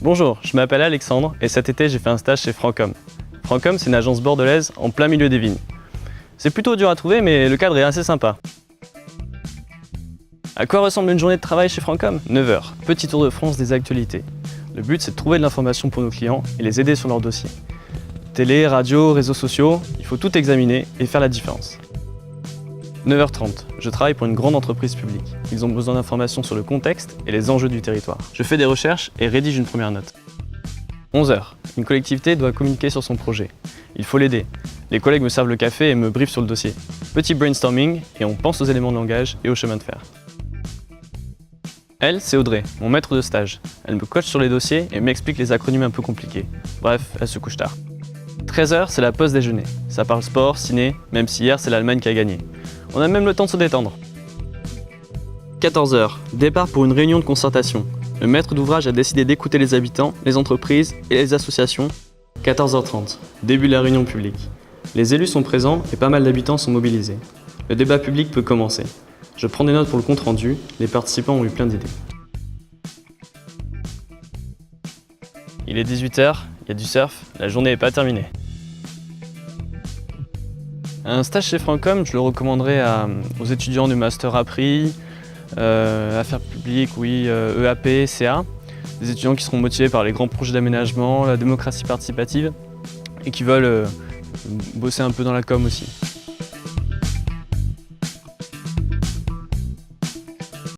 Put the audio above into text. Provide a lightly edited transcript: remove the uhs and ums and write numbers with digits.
Bonjour, je m'appelle Alexandre et cet été j'ai fait un stage chez Francom. Francom, c'est une agence bordelaise en plein milieu des vignes. C'est plutôt dur à trouver mais le cadre est assez sympa. À quoi ressemble une journée de travail chez Francom? 9 heures, petit tour de France des actualités. Le but c'est de trouver de l'information pour nos clients et les aider sur leurs dossiers. Télé, radio, réseaux sociaux, il faut tout examiner et faire la différence. 9h30, je travaille pour une grande entreprise publique. Ils ont besoin d'informations sur le contexte et les enjeux du territoire. Je fais des recherches et rédige une première note. 11h, une collectivité doit communiquer sur son projet. Il faut l'aider. Les collègues me servent le café et me briefent sur le dossier. Petit brainstorming et on pense aux éléments de langage et au chemin de fer. Elle, c'est Audrey, mon maître de stage. Elle me coach sur les dossiers et m'explique les acronymes un peu compliqués. Bref, elle se couche tard. 13h, c'est la pause déjeuner. Ça parle sport, ciné, même si hier c'est l'Allemagne qui a gagné. On a même le temps de se détendre. 14h, départ pour une réunion de concertation. Le maître d'ouvrage a décidé d'écouter les habitants, les entreprises et les associations. 14h30, début de la réunion publique. Les élus sont présents et pas mal d'habitants sont mobilisés. Le débat public peut commencer. Je prends des notes pour le compte-rendu, les participants ont eu plein d'idées. Il est 18h, il y a du surf, la journée n'est pas terminée. Un stage chez Francom, je le recommanderais aux étudiants du master Appris, affaires publiques, EAP, CA, des étudiants qui seront motivés par les grands projets d'aménagement, la démocratie participative et qui veulent bosser un peu dans la com aussi.